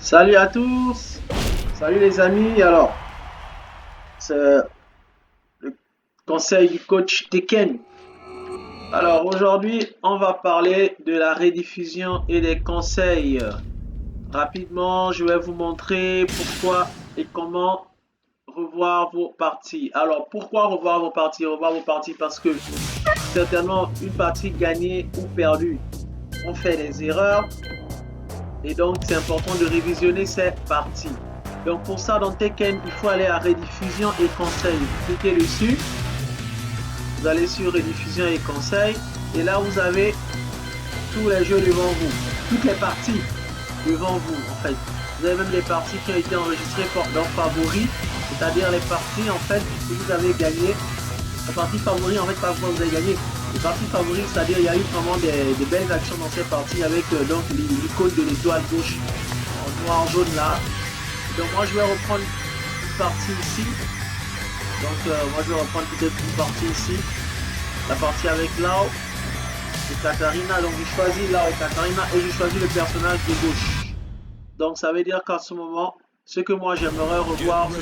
Salut à tous, salut les amis. Alors, c'est le conseil du coach Teken. Alors aujourd'hui, on va parler de la rediffusion et des conseils. Rapidement, je vais vous montrer pourquoi et comment revoir vos parties. Alors, pourquoi revoir vos parties? Revoir vos parties parce que certainement une partie gagnée ou perdue, on fait des erreurs. Et donc, c'est important de révisionner ces parties. Donc, pour ça, dans Tekken, il faut aller à rediffusion et conseils. Vous cliquez dessus. Vous allez sur rediffusion et conseils. Et là, vous avez tous les jeux devant vous. Toutes les parties devant vous, en fait. Vous avez même les parties qui ont été enregistrées dans favoris. C'est-à-dire les parties, en fait, que vous avez gagné. La partie favori, en fait, pas quoi vous avez gagné. Les parties favoris, c'est-à-dire il y a eu vraiment des belles actions dans ces parties avec donc l'icône de l'étoile gauche en noir, jaune là. Donc moi je vais reprendre une partie ici. Donc moi je vais reprendre peut-être une partie ici. La partie avec Lao et Katarina. Donc j'ai choisi Lao et Katarina et j'ai choisi le personnage de gauche. Donc ça veut dire qu'à ce moment, ce que moi j'aimerais revoir, ce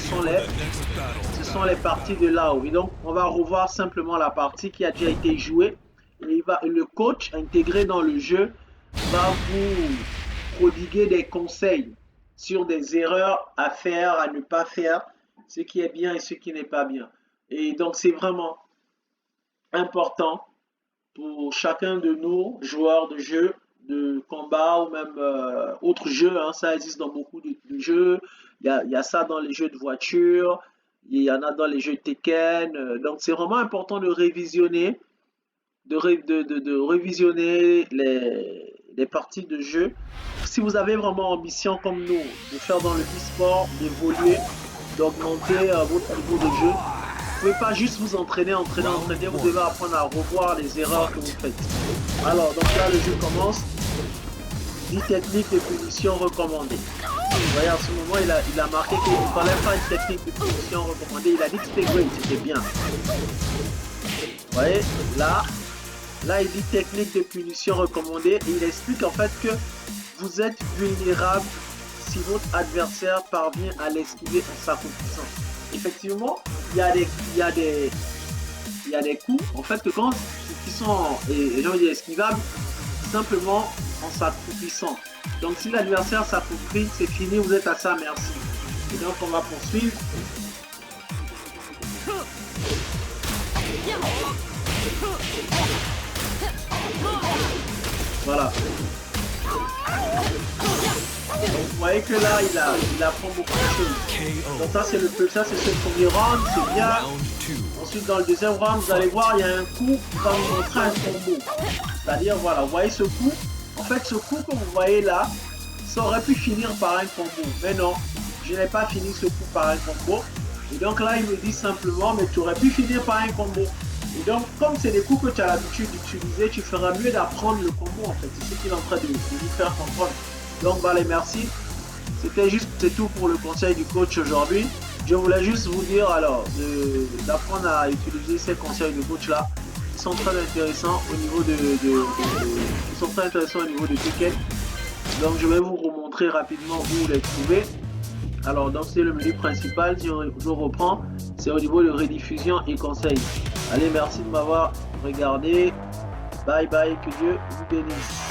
sont les parties de Lao. Et donc on va revoir simplement la partie qui a déjà été jouée. Et le coach intégré dans le jeu va vous prodiguer des conseils sur des erreurs à faire, à ne pas faire, ce qui est bien et ce qui n'est pas bien. Et donc c'est vraiment important pour chacun de nous, joueurs de jeux, de combat ou même autres jeux, hein, ça existe dans beaucoup de jeux. Il y a ça dans les jeux de voiture, il y en a dans les jeux Tekken. Donc c'est vraiment important de révisionner, de révisionner les parties de jeu. Si vous avez vraiment ambition comme nous de faire dans le e-sport, d'évoluer, d'augmenter votre niveau de jeu, vous ne pouvez pas juste vous entraîner, vous devez apprendre à revoir les erreurs que vous faites. Alors, donc là, le jeu commence. 10 techniques de punition recommandées. Vous voyez, à ce moment, il a marqué qu'il ne fallait pas une technique de punition recommandée. Il a dit que c'était great, c'était bien. Vous voyez, là, il dit technique de punition recommandée et il explique en fait que vous êtes vulnérable si votre adversaire parvient à l'esquiver en s'accomplissant. Effectivement, il y a des coups en fait que qui sont esquivables simplement en s'accomplissant. Donc si l'adversaire s'accomplit, c'est fini, vous êtes à sa merci. Et donc on va poursuivre. Voilà. Donc vous voyez que là il apprend beaucoup de choses. Donc ça c'est ce premier round, c'est bien. Ensuite dans le deuxième round, vous allez voir, il y a un coup qui va vous montrer un combo. C'est-à-dire voilà, vous voyez ce coup. En fait ce coup que vous voyez là, ça aurait pu finir par un combo. Mais non, je n'ai pas fini ce coup par un combo. Et donc là il me dit simplement, mais tu aurais pu finir par un combo. Et donc, comme c'est des coups que tu as l'habitude d'utiliser, tu feras mieux d'apprendre le combo en fait. C'est ce qu'il est en train de lui faire comprendre. Donc, voilà, merci. C'est tout pour le conseil du coach aujourd'hui. Je voulais juste vous dire alors d'apprendre à utiliser ces conseils de coach là. Ils sont très intéressants au niveau ils sont très intéressants au niveau de Tekken. Donc, je vais vous remontrer rapidement où vous les trouvez. Alors, donc c'est le menu principal, si je reprends, c'est au niveau de rediffusion et conseils. Allez, merci de m'avoir regardé. Bye bye, que Dieu vous bénisse.